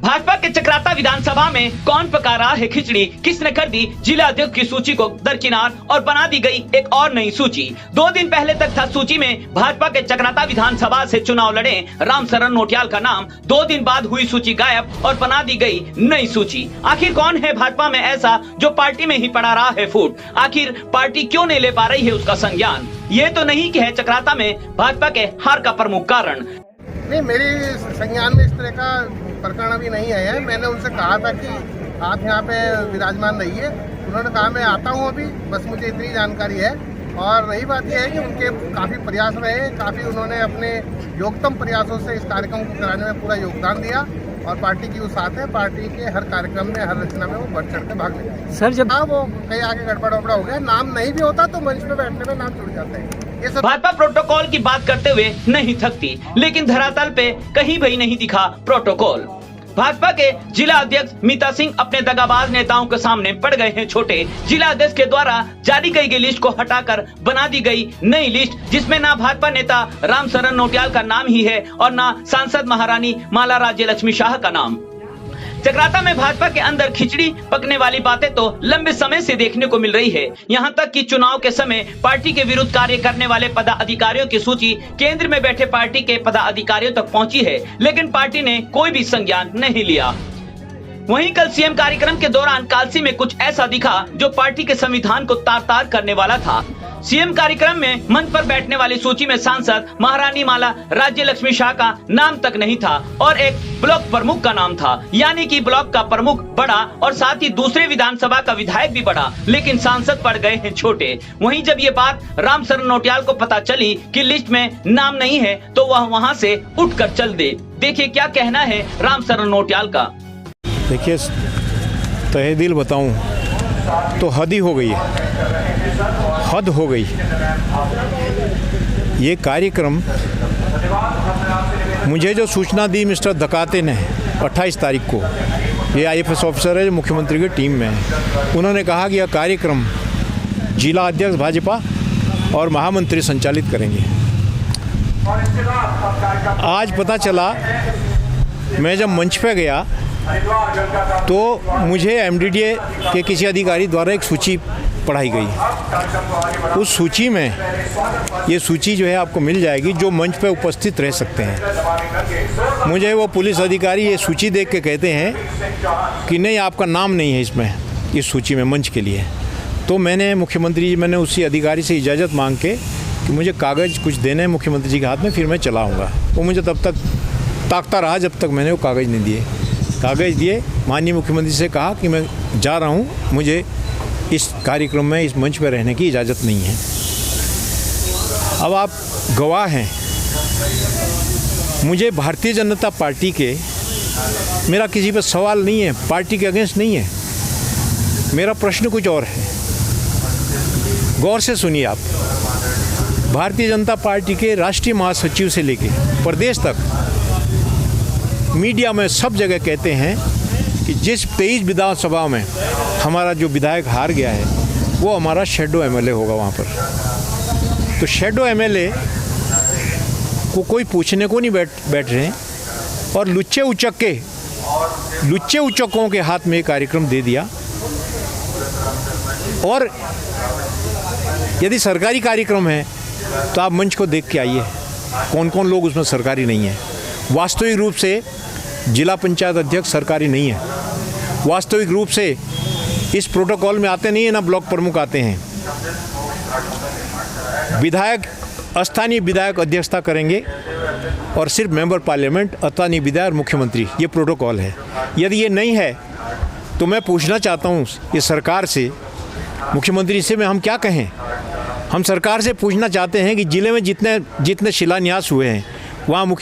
भाजपा के चक्राता विधानसभा में कौन पका रहा है खिचड़ी, किसने कर दी जिला अध्यक्ष की सूची को दरकिनार और बना दी गई एक और नई सूची। 2 दिन पहले तक था सूची में भाजपा के चक्राता विधानसभा से चुनाव लड़े रामशरण नोटियाल का नाम। 2 दिन बाद हुई सूची गायब और बना दी गई नई सूची। आखिर कौन है भाजपा में ऐसा जो पार्टी में ही पड़ा रहा है फूट? आखिर पार्टी क्यों नहीं ले पा रही है उसका संज्ञान? ये तो नहीं कि है चक्राता में भाजपा के हार का प्रमुख कारण। नहीं, मेरी संज्ञान में इस तरह का प्रकरण अभी नहीं आया है। मैंने उनसे कहा था कि आप यहाँ पे विराजमान रहिए, उन्होंने कहा मैं आता हूँ अभी, बस मुझे इतनी जानकारी है। और रही बात यह है कि उनके काफ़ी प्रयास रहे, काफ़ी उन्होंने अपने योगतम प्रयासों से इस कार्यक्रम को कराने में पूरा योगदान दिया और पार्टी की वो साथ है। पार्टी के हर कार्यक्रम में, हर रचना में वो बढ़ चढ़ के भाग लेते सर जब वो कहीं आगे गड़बड़ वड़बड़ा हो गया, नाम नहीं भी होता तो मंच पे बैठने में नाम जुड़ जाते हैं। भाजपा प्रोटोकॉल की बात करते हुए नहीं थकती, लेकिन धरातल पे कहीं भी नहीं दिखा प्रोटोकॉल। भाजपा के जिला अध्यक्ष मीता सिंह अपने दगाबाज नेताओं के सामने पड़ गए हैं छोटे। जिला अध्यक्ष के द्वारा जारी की गई लिस्ट को हटाकर बना दी गई नई लिस्ट, जिसमें ना भाजपा नेता रामशरण नोटियाल का नाम ही है और ना सांसद महारानी माला राज्य लक्ष्मी शाह का नाम। चक्राता में भाजपा के अंदर खिचड़ी पकने वाली बातें तो लंबे समय से देखने को मिल रही है। यहां तक कि चुनाव के समय पार्टी के विरुद्ध कार्य करने वाले पदाधिकारियों की सूची केंद्र में बैठे पार्टी के पदाधिकारियों तक पहुंची है, लेकिन पार्टी ने कोई भी संज्ञान नहीं लिया। वहीं कल सीएम कार्यक्रम के दौरान कालसी में कुछ ऐसा दिखा जो पार्टी के संविधान को तार-तार करने वाला था। सीएम कार्यक्रम में मंच पर बैठने वाली सूची में सांसद महारानी माला राज्य लक्ष्मी शाह का नाम तक नहीं था और एक ब्लॉक प्रमुख का नाम था, यानी कि ब्लॉक का प्रमुख बड़ा और साथ ही दूसरे विधानसभा का विधायक भी बड़ा, लेकिन सांसद पड़ गए हैं छोटे। वहीं जब ये बात रामशरण नोटियाल को पता चली कि लिस्ट में नाम नहीं है तो वह वहां से उठकर चल दे। देखिए क्या कहना है रामशरण नोटियाल का। देखिए, तहे दिल बताऊं तो हद ही हो गई है, हद हो गई। ये कार्यक्रम मुझे जो सूचना दी मिस्टर धकाते ने 28 तारीख को, ये IAS ऑफिसर है जो मुख्यमंत्री की टीम में है, उन्होंने कहा कि यह कार्यक्रम जिला अध्यक्ष भाजपा और महामंत्री संचालित करेंगे। आज पता चला, मैं जब मंच पे गया तो मुझे MDDA के किसी अधिकारी द्वारा एक सूची पढ़ाई गई। उस सूची में ये सूची जो है आपको मिल जाएगी जो मंच पे उपस्थित रह सकते हैं। मुझे वो पुलिस अधिकारी ये सूची देख के कहते हैं कि नहीं, आपका नाम नहीं है इसमें, इस सूची में मंच के लिए। तो मैंने उसी अधिकारी से इजाज़त मांग के कि मुझे कागज़ कुछ देने हैं मुख्यमंत्री जी के हाथ में, फिर मैं चला आऊँगा। वो मुझे तब तक ताकता रहा जब तक मैंने वो कागज़ नहीं दिए। कागज़ दिए, माननीय मुख्यमंत्री से कहा कि मैं जा रहा हूँ, मुझे इस कार्यक्रम में, इस मंच पर रहने की इजाज़त नहीं है। अब आप गवाह हैं, मुझे भारतीय जनता पार्टी के, मेरा किसी पर सवाल नहीं है, पार्टी के अगेंस्ट नहीं है, मेरा प्रश्न कुछ और है। गौर से सुनिए आप। भारतीय जनता पार्टी के राष्ट्रीय महासचिव से लेके प्रदेश तक मीडिया में सब जगह कहते हैं कि जिस 23 विधानसभा में हमारा जो विधायक हार गया है वो हमारा शैडो MLA होगा वहाँ पर। तो शैडो MLA को कोई पूछने को नहीं बैठ रहे हैं और लुच्चे उचक्कों के हाथ में ये कार्यक्रम दे दिया। और यदि सरकारी कार्यक्रम है तो आप मंच को देख के आइए कौन कौन लोग उसमें सरकारी नहीं है। वास्तविक रूप से जिला पंचायत अध्यक्ष सरकारी नहीं है, वास्तविक रूप से इस प्रोटोकॉल में आते नहीं है, ना ब्लॉक प्रमुख आते हैं। विधायक, स्थानीय विधायक अध्यक्षता करेंगे और सिर्फ मेंबर पार्लियामेंट, स्थानीय विधायक, मुख्यमंत्री, ये प्रोटोकॉल है। यदि ये नहीं है तो मैं पूछना चाहता हूँ ये सरकार से, मुख्यमंत्री से हम क्या कहें? हम सरकार से पूछना चाहते हैं कि जिले में जितने शिलान्यास हुए हैं वहाँ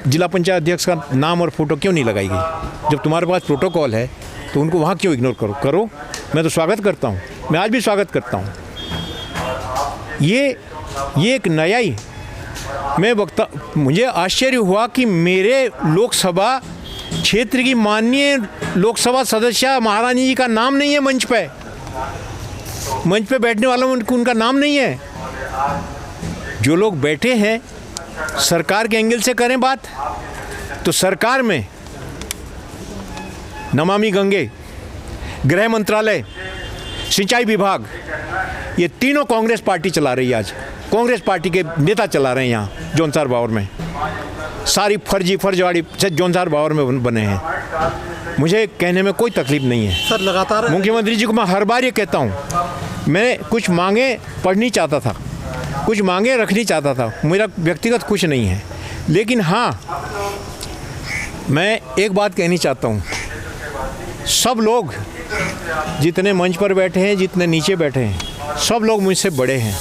जिला पंचायत अध्यक्ष का नाम और फोटो क्यों नहीं लगाई गई? जब तुम्हारे पास प्रोटोकॉल है तो उनको वहाँ क्यों इग्नोर करो? मैं तो स्वागत करता हूँ, मैं आज भी स्वागत करता हूँ। ये एक नया ही मुझे आश्चर्य हुआ कि मेरे लोकसभा क्षेत्र की माननीय लोकसभा सदस्य महारानी जी का नाम नहीं है मंच पे बैठने वालों में उनका नाम नहीं है। जो लोग बैठे हैं सरकार के एंगल से करें बात, तो सरकार में नमामि गंगे, गृह मंत्रालय, सिंचाई विभाग, ये तीनों कांग्रेस पार्टी चला रही है। आज कांग्रेस पार्टी के नेता चला रहे हैं यहाँ जौनसार बावर में। सारी फर्जीवाड़ी जौनसार बावर में बने हैं। मुझे कहने में कोई तकलीफ नहीं है सर। लगातार मुख्यमंत्री जी को मैं हर बार ये कहता हूँ, मैं कुछ मांगे पढ़नी चाहता था, कुछ मांगे रखनी चाहता था, मेरा व्यक्तिगत कुछ नहीं है। लेकिन हाँ, मैं एक बात कहनी चाहता हूँ, सब लोग जितने मंच पर बैठे हैं, जितने नीचे बैठे हैं, सब लोग मुझसे बड़े हैं।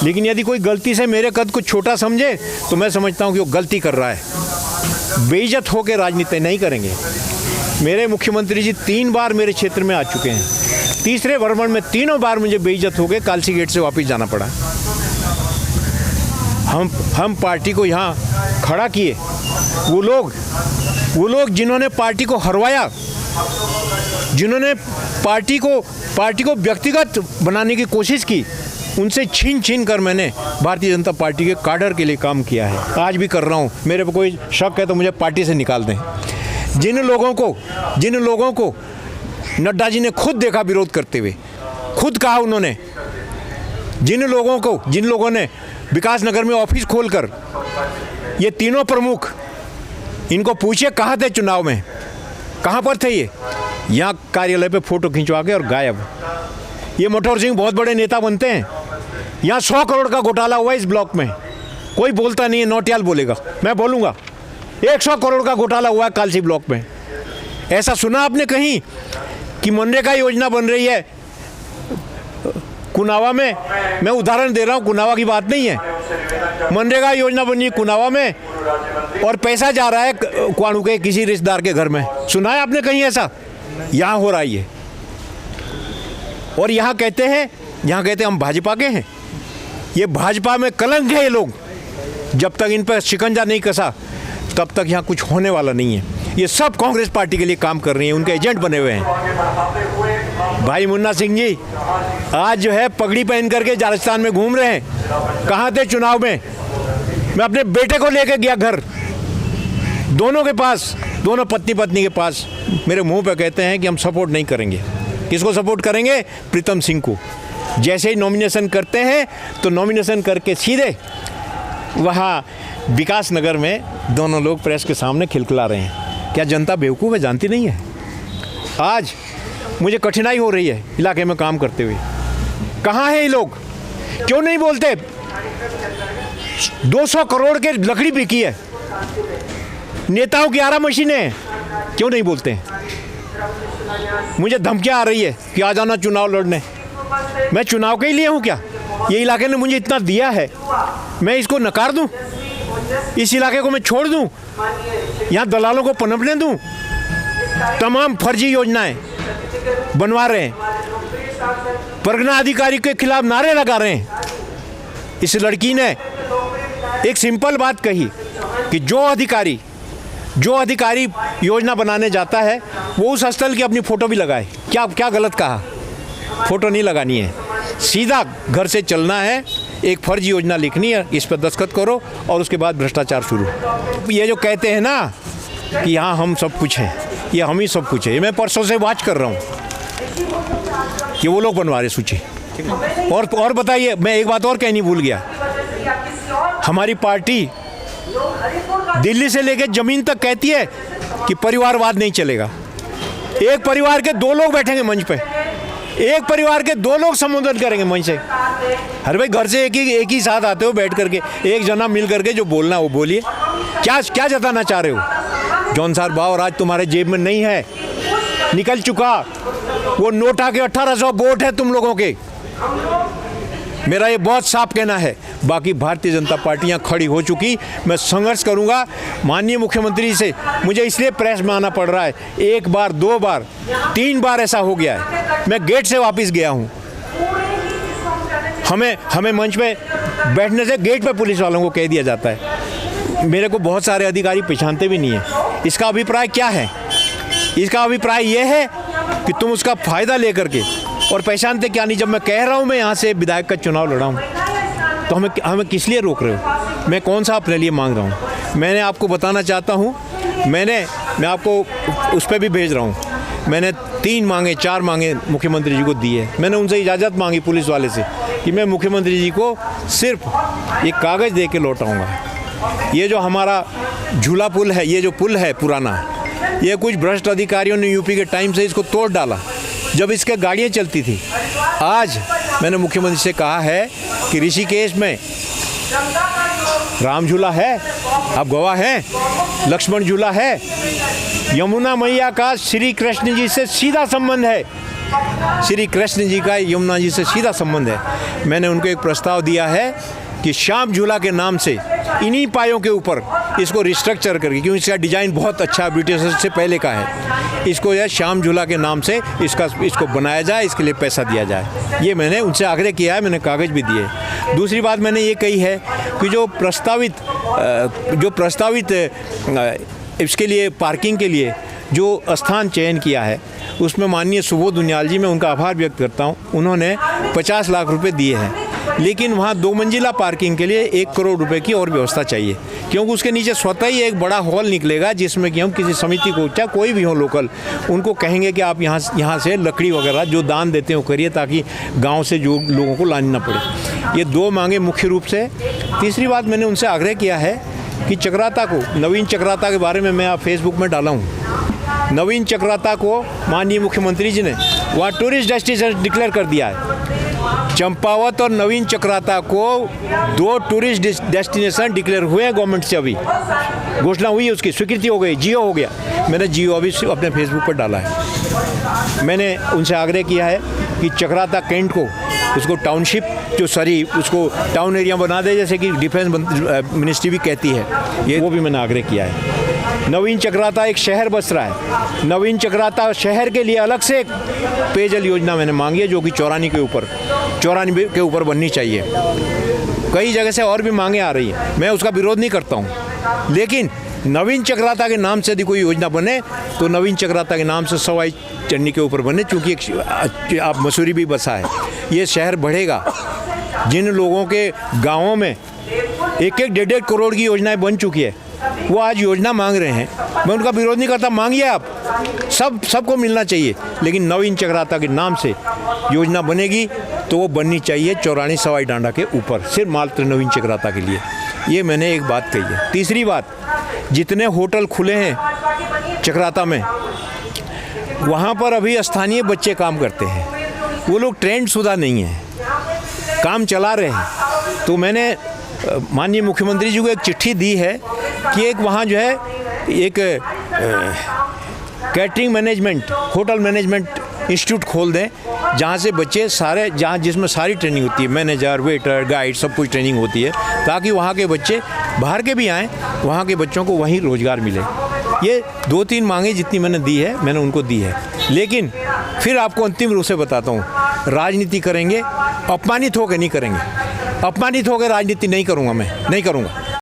लेकिन यदि कोई गलती से मेरे कद को छोटा समझे तो मैं समझता हूँ कि वो गलती कर रहा है। बेइज्जत होकर राजनीति नहीं करेंगे। मेरे मुख्यमंत्री जी 3 बार मेरे क्षेत्र में आ चुके हैं। तीसरे भ्रमण में तीनों बार मुझे बेइज्जत हो गए, कालसी गेट से वापस जाना पड़ा। हम पार्टी को यहाँ खड़ा किए, वो लोग जिन्होंने पार्टी को हरवाया, जिन्होंने पार्टी को व्यक्तिगत बनाने की कोशिश की, उनसे छीन कर मैंने भारतीय जनता पार्टी के काडर के लिए काम किया है। आज भी कर रहा हूँ। मेरे पे कोई शक है तो मुझे पार्टी से निकाल दें। जिन लोगों को नड्डा जी ने खुद देखा विरोध करते हुए, खुद कहा उन्होंने, जिन लोगों ने विकास नगर में ऑफिस खोलकर, ये तीनों प्रमुख, इनको पूछिए कहाँ थे चुनाव में, कहाँ पर थे ये? यहाँ कार्यालय पे फोटो खिंचवा के और गायब। ये मोटोर सिंह बहुत बड़े नेता बनते हैं। यहाँ 100 करोड़ का घोटाला हुआ इस ब्लॉक में, कोई बोलता नहीं है। नौटियाल बोलेगा, मैं बोलूँगा। 100 करोड़ का घोटाला हुआ है कालसी ब्लॉक में। ऐसा सुना आपने कहीं कि मनरेगा योजना बन रही है कुनावा में? मैं उदाहरण दे रहा हूँ, कुनावा की बात नहीं है। मनरेगा योजना बनी है कुनावा में और पैसा जा रहा है क्वाणू के किसी रिश्तेदार के घर में। सुना है आपने कहीं ऐसा? यहाँ हो रहा है ये। और यहाँ कहते हैं हम भाजपा के हैं। ये भाजपा में कलंक है ये लोग। जब तक इन पर शिकंजा नहीं कसा तब तक यहाँ कुछ होने वाला नहीं है। ये सब कांग्रेस पार्टी के लिए काम कर रही है, उनके एजेंट बने हुए हैं। भाई मुन्ना सिंह जी आज जो है पगड़ी पहन करके राजस्थान में घूम रहे हैं। कहाँ थे चुनाव में? मैं अपने बेटे को लेकर गया घर, दोनों के पास, दोनों पत्नी के पास। मेरे मुंह पे कहते हैं कि हम सपोर्ट नहीं करेंगे। किसको सपोर्ट करेंगे? प्रीतम सिंह को। जैसे ही नॉमिनेशन करते हैं तो नॉमिनेशन करके सीधे वहाँ विकास नगर में दोनों लोग प्रेस के सामने खिलखिला रहे हैं। क्या जनता बेवकूफ़ है? जानती नहीं है। आज मुझे कठिनाई हो रही है इलाके में काम करते हुए। कहाँ हैं ये लोग? क्यों नहीं बोलते? 200 करोड़ के लकड़ी बिकी है, नेताओं की 11 मशीनें हैं, क्यों नहीं बोलते हैं? मुझे धमकियाँ आ रही है कि आ जाना चुनाव लड़ने। मैं चुनाव के ही लिए हूँ क्या? ये इलाके ने मुझे इतना दिया है, मैं इसको नकार दूँ? इस इलाके को मैं छोड़ दूँ? यहाँ दलालों को पनपने दूँ? तमाम फर्जी योजनाएं बनवा रहे हैं, परगना अधिकारी के खिलाफ नारे लगा रहे हैं। इस लड़की ने एक सिंपल बात कही कि जो अधिकारी योजना बनाने जाता है वो उस स्थल की अपनी फ़ोटो भी लगाए। क्या गलत कहा? फ़ोटो नहीं लगानी है, सीधा घर से चलना है, एक फर्जी योजना लिखनी है, इस पर दस्तखत करो और उसके बाद भ्रष्टाचार शुरू। ये जो कहते हैं ना कि यहाँ हम सब कुछ हैं, ये हम ही सब कुछ है, ये मैं परसों से वाच कर रहा हूँ कि वो लोग बनवा रहे सूची। और बताइए, मैं एक बात और कहनी भूल गया। हमारी पार्टी दिल्ली से लेकर जमीन तक कहती है कि परिवारवाद नहीं चलेगा। एक परिवार के 2 लोग बैठेंगे मंच पे, एक परिवार के 2 लोग संबोधन करेंगे मंच से। अरे भाई, घर से एक ही साथ आते हो बैठ करके, एक जना मिल करके जो बोलना वो बोलिए। क्या जताना चाह रहे हो? जौनसार बावर आज तुम्हारे जेब में नहीं है, निकल चुका। वो नोटा के 1800 वोट है तुम लोगों के। मेरा ये बहुत साफ कहना है। बाकी भारतीय जनता पार्टी यहाँ खड़ी हो चुकी। मैं संघर्ष करूँगा माननीय मुख्यमंत्री से। मुझे इसलिए प्रेस में आना पड़ रहा है, 1 बार 2 बार 3 बार ऐसा हो गया है। मैं गेट से वापस गया हूँ। हमें मंच पे बैठने से गेट पे पुलिस वालों को कह दिया जाता है। मेरे को बहुत सारे अधिकारी पहचानते भी नहीं है। इसका अभिप्राय क्या है? इसका अभिप्राय यह है कि तुम उसका फ़ायदा लेकर के, और पहचानते क्या नहीं। जब मैं कह रहा हूँ मैं यहाँ से विधायक का चुनाव लड़ा हूँ, तो हमें किस लिए रोक रहे हो? मैं कौन सा अपने लिए मांग रहा हूँ? मैंने आपको बताना चाहता हूँ, मैं आपको उस पर भी भेज रहा हूँ। मैंने 3 मांगे 4 मांगे मुख्यमंत्री जी को दिए। मैंने उनसे इजाज़त मांगी पुलिस वाले से कि मैं मुख्यमंत्री जी को सिर्फ एक कागज़ दे के लौटाऊँगा। ये जो हमारा झूला पुल है, ये जो पुल है पुराना, ये कुछ भ्रष्ट अधिकारियों ने यूपी के टाइम से इसको तोड़ डाला जब इसके गाड़ियाँ चलती थी। आज मैंने मुख्यमंत्री से कहा है कि ऋषिकेश में राम झूला है, आप गवाह हैं, लक्ष्मण झूला है, यमुना मैया का श्री कृष्ण जी से सीधा संबंध है, श्री कृष्ण जी का यमुना जी से सीधा संबंध है। मैंने उनको एक प्रस्ताव दिया है कि श्याम झूला के नाम से इन्हीं पायों के ऊपर इसको रिस्ट्रक्चर करके, क्योंकि इसका डिज़ाइन बहुत अच्छा ब्रिटिशर्स से पहले का है, इसको यह श्याम झूला के नाम से इसको बनाया जाए, इसके लिए पैसा दिया जाए। ये मैंने उनसे आग्रह किया है, मैंने कागज़ भी दिए। दूसरी बात मैंने ये कही है कि जो प्रस्तावित इसके लिए पार्किंग के लिए जो स्थान चयन किया है उसमें माननीय सुबोध उनियाल जी, मैं उनका आभार व्यक्त करता हूँ, उन्होंने 50 लाख रुपए दिए हैं। लेकिन वहाँ 2 मंजिला पार्किंग के लिए 1 करोड़ रुपए की और व्यवस्था चाहिए, क्योंकि उसके नीचे स्वतः ही एक बड़ा हॉल निकलेगा जिसमें कि हम किसी समिति को, चाहे कोई भी हो लोकल, उनको कहेंगे कि आप यहाँ से लकड़ी वगैरह जो दान देते हो करिए, ताकि गाँव से जो लोगों को लानी ना पड़े। ये 2 मांगे मुख्य रूप से। तीसरी बात मैंने उनसे आग्रह किया है कि चक्राता को, नवीन चक्राता के बारे में मैं आप फेसबुक में डाला हूँ। नवीन चक्राता को माननीय मुख्यमंत्री जी ने वहाँ टूरिस्ट डेस्टिनेशन डिक्लेयर कर दिया है। चंपावत और नवीन चक्राता को 2 टूरिस्ट डेस्टिनेशन डिक्लेयर हुए हैं गवर्नमेंट से, अभी घोषणा हुई है, उसकी स्वीकृति हो गई, जियो हो गया। मैंने जियो अभी अपने फेसबुक पर डाला है। मैंने उनसे आग्रह किया है कि चक्राता कैंट को, उसको टाउनशिप उसको टाउन एरिया बना दे, जैसे कि डिफेंस मिनिस्ट्री भी कहती है, ये वो भी मैंने आग्रह किया है। नवीन चक्राता एक शहर बस रहा है, नवीन चक्राता शहर के लिए अलग से एक पेयजल योजना मैंने मांगी है, जो कि 94 के ऊपर बननी चाहिए। कई जगह से और भी मांगे आ रही हैं, मैं उसका विरोध नहीं करता हूँ, लेकिन नवीन चक्राता के नाम से यदि कोई योजना बने तो नवीन चक्राता के नाम से सवाई चढ़नी के ऊपर बने, चूँकि आप मसूरी भी बसा है, ये शहर बढ़ेगा। जिन लोगों के गाँवों में 1-1, 1.5 करोड़ की योजनाएं बन चुकी है, वो आज योजना मांग रहे हैं, मैं उनका विरोध नहीं करता, मांगिए आप, सबको मिलना चाहिए। लेकिन नवीन चक्राता के नाम से योजना बनेगी तो वो बननी चाहिए चौरानी सवाई डांडा के ऊपर, सिर्फ मात्र नवीन चक्राता के लिए। ये मैंने एक बात कही है। तीसरी बात, जितने होटल खुले हैं चक्राता में, वहाँ पर अभी स्थानीय बच्चे काम करते हैं, वो लोग ट्रेंड शुदा नहीं हैं, काम चला रहे हैं। तो मैंने माननीय मुख्यमंत्री जी को एक चिट्ठी दी है कि एक वहाँ जो है एक catering management, hotel management institute खोल दें, जहाँ से बच्चे जिसमें सारी ट्रेनिंग होती है, मैनेजर, वेटर, गाइड, सब कुछ ट्रेनिंग होती है, ताकि वहाँ के बच्चे बाहर के भी आएँ, वहाँ के बच्चों को वहीं रोज़गार मिले। ये 2-3 मांगे जितनी मैंने दी है, मैंने उनको दी है। लेकिन फिर आपको अंतिम रूप से बताता हूँ, राजनीति करेंगे, अपमानित होकर नहीं करेंगे, अपमानित होकर राजनीति नहीं करूँगा, मैं नहीं करूँगा।